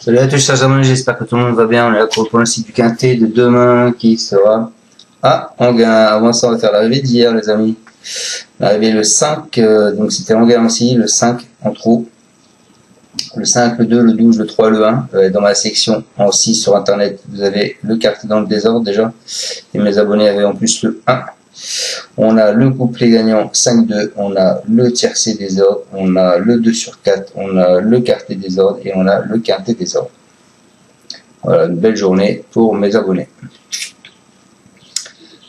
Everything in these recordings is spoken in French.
Salut à tous chers amis, j'espère que tout le monde va bien. On est là pour le pronostic du quintet de demain qui sera à Enghien. Avant ça, on va faire l'arrivée d'hier les amis. L'arrivée le 5, donc c'était Enghien aussi, le 5 en trou. Le 5, le 2, le 12, le 3, le 1. Dans ma section en 6 sur internet, vous avez le quintet dans le désordre déjà. Et mes abonnés avaient en plus le 1. On a le couplet gagnant 5-2, on a le tiercé des ordres, on a le 2 sur 4, on a le quartet des ordres et on a le quintet des ordres. Voilà, une belle journée pour mes abonnés.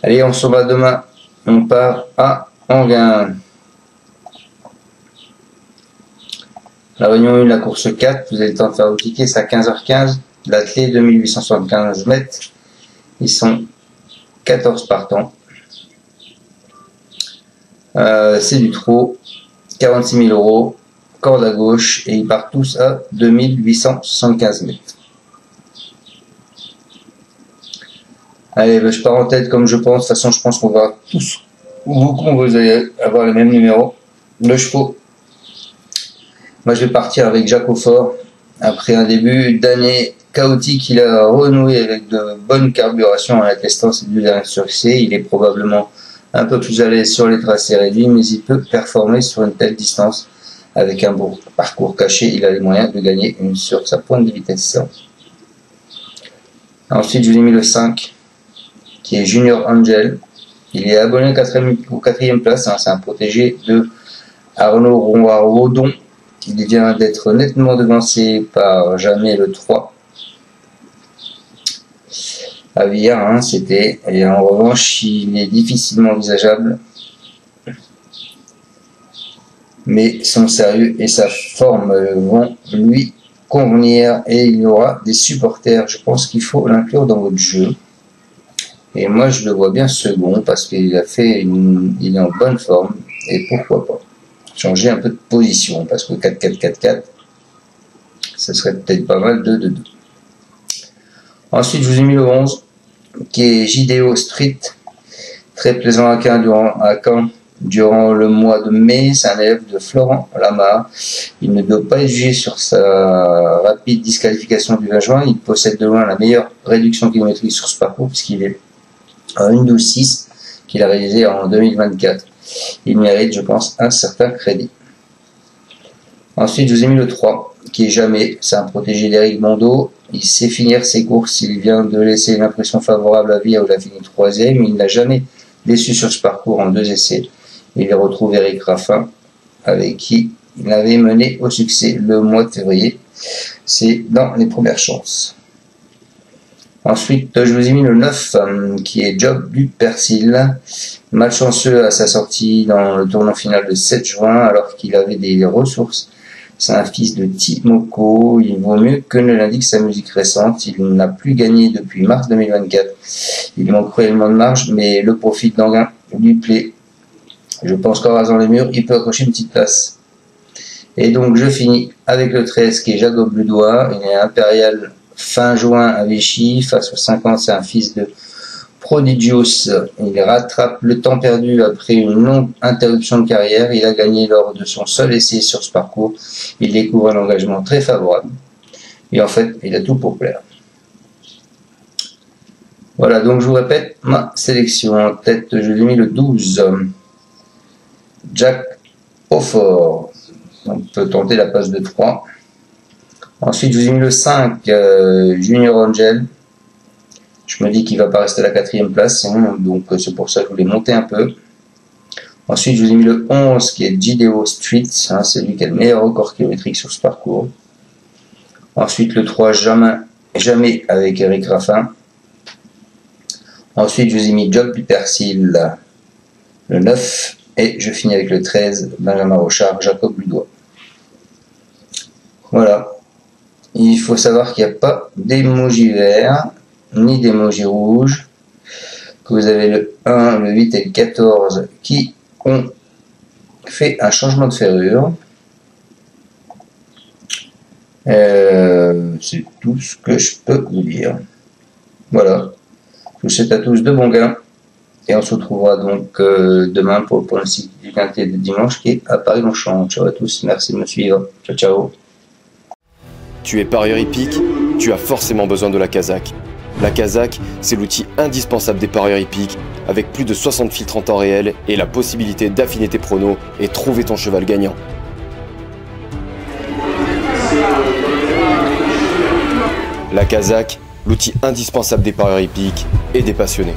Allez, on se va demain. On part à Enghien. La réunion 1, la course 4, vous avez le temps de faire vos tickets, c'est à 15h15. L'athlée 2875 mètres. Ils sont 14 partants. C'est du trot, 46 000 €, corde à gauche, et ils partent tous à 2875 mètres. Allez, ben, je pars en tête comme je pense. De toute façon, je pense qu'on va tous, beaucoup, vous allez avoir les mêmes numéros. Le chevaux. Moi, je vais partir avec Jacques Aufort. Après un début d'année chaotique, il a renoué avec de bonnes carburations en attestant ses 2 derniers succès. Il est probablement un peu plus à l'aise sur les tracés réduits, mais il peut performer sur une telle distance. Avec un bon parcours caché, il a les moyens de gagner sur sa pointe de vitesse. Ensuite, je vous ai mis le 5, qui est Junior Angel. Il est abonné au 4e place, hein, c'est un protégé de Arnaud Rodon. Il vient d'être nettement devancé par Jamais le 3. À Villars, hein, c'était, et en revanche, il est difficilement envisageable. Mais son sérieux et sa forme vont lui convenir et il y aura des supporters. Je pense qu'il faut l'inclure dans votre jeu. Et moi, je le vois bien second parce qu'il a fait il est en bonne forme. Et pourquoi pas changer un peu de position parce que 4-4-4-4, ce serait peut-être pas mal de 2-2. Ensuite, je vous ai mis le 11, qui est JDO Street, très plaisant à Caen durant le mois de mai. C'est un élève de Florent Lamar. Il ne doit pas être jugé sur sa rapide disqualification du 20 juin. Il possède de loin la meilleure réduction kilométrique sur ce parcours, puisqu'il est à 1,12,6 qu'il a réalisé en 2024. Il mérite, je pense, un certain crédit. Ensuite, je vous ai mis le 3, qui est Jamais. C'est un protégé d'Éric Mondeau. Il sait finir ses courses. Il vient de laisser une impression favorable à Villars où il a fini 3e. Il n'a jamais déçu sur ce parcours en 2 essais. Il retrouve Eric Raffin, avec qui il avait mené au succès le mois de février. C'est dans les premières chances. Ensuite, je vous ai mis le 9, qui est Job du Persil. Malchanceux à sa sortie dans le tournoi final de 7 juin, alors qu'il avait des ressources. C'est un fils de Timoko, il vaut mieux que ne l'indique sa musique récente. Il n'a plus gagné depuis mars 2024. Il manque cruellement de marge, mais le profil d'Enghien lui plaît. Je pense qu'en rasant les murs, il peut accrocher une petite place. Et donc, je finis avec le 13, qui est Jacob Ludois. Il est impérial fin juin à Vichy. Face aux 50, c'est un fils de Prodigious. Il rattrape le temps perdu après une longue interruption de carrière. Il a gagné lors de son seul essai sur ce parcours. Il découvre un engagement très favorable. Et en fait, il a tout pour plaire. Voilà, donc je vous répète ma sélection. En tête, je lui ai mis le 12. Jacques Aufort. On peut tenter la passe de 3. Ensuite, je vous ai mis le 5, Junior Angel. Je me dis qu'il ne va pas rester à la 4e place, hein, donc c'est pour ça que je voulais monter un peu. Ensuite, je vous ai mis le 11, qui est JDO Street. Hein, c'est lui qui a le meilleur record kilométrique sur ce parcours. Ensuite, le 3, Jamais avec Eric Raffin. Ensuite, je vous ai mis Job du Persil, le 9. Et je finis avec le 13, Benjamin Rochard, Jacob Ludois. Voilà. Il faut savoir qu'il n'y a pas d'émoji vert, ni d'émoji rouge. Que vous avez le 1, le 8 et le 14 qui ont fait un changement de ferrure. C'est tout ce que je peux vous dire. Voilà. Je vous souhaite à tous de bons gains. Et on se retrouvera donc demain pour le site du quintet de dimanche qui est à Paris-Longchamp. Ciao à tous, merci de me suivre. Ciao, ciao. Tu es parieur hippique, tu as forcément besoin de la Kazakh. La Kazakh, c'est l'outil indispensable des parieurs hippiques, avec plus de 60 filtres en temps réel et la possibilité d'affiner tes pronos et trouver ton cheval gagnant. La Kazakh, l'outil indispensable des parieurs hippiques et des passionnés.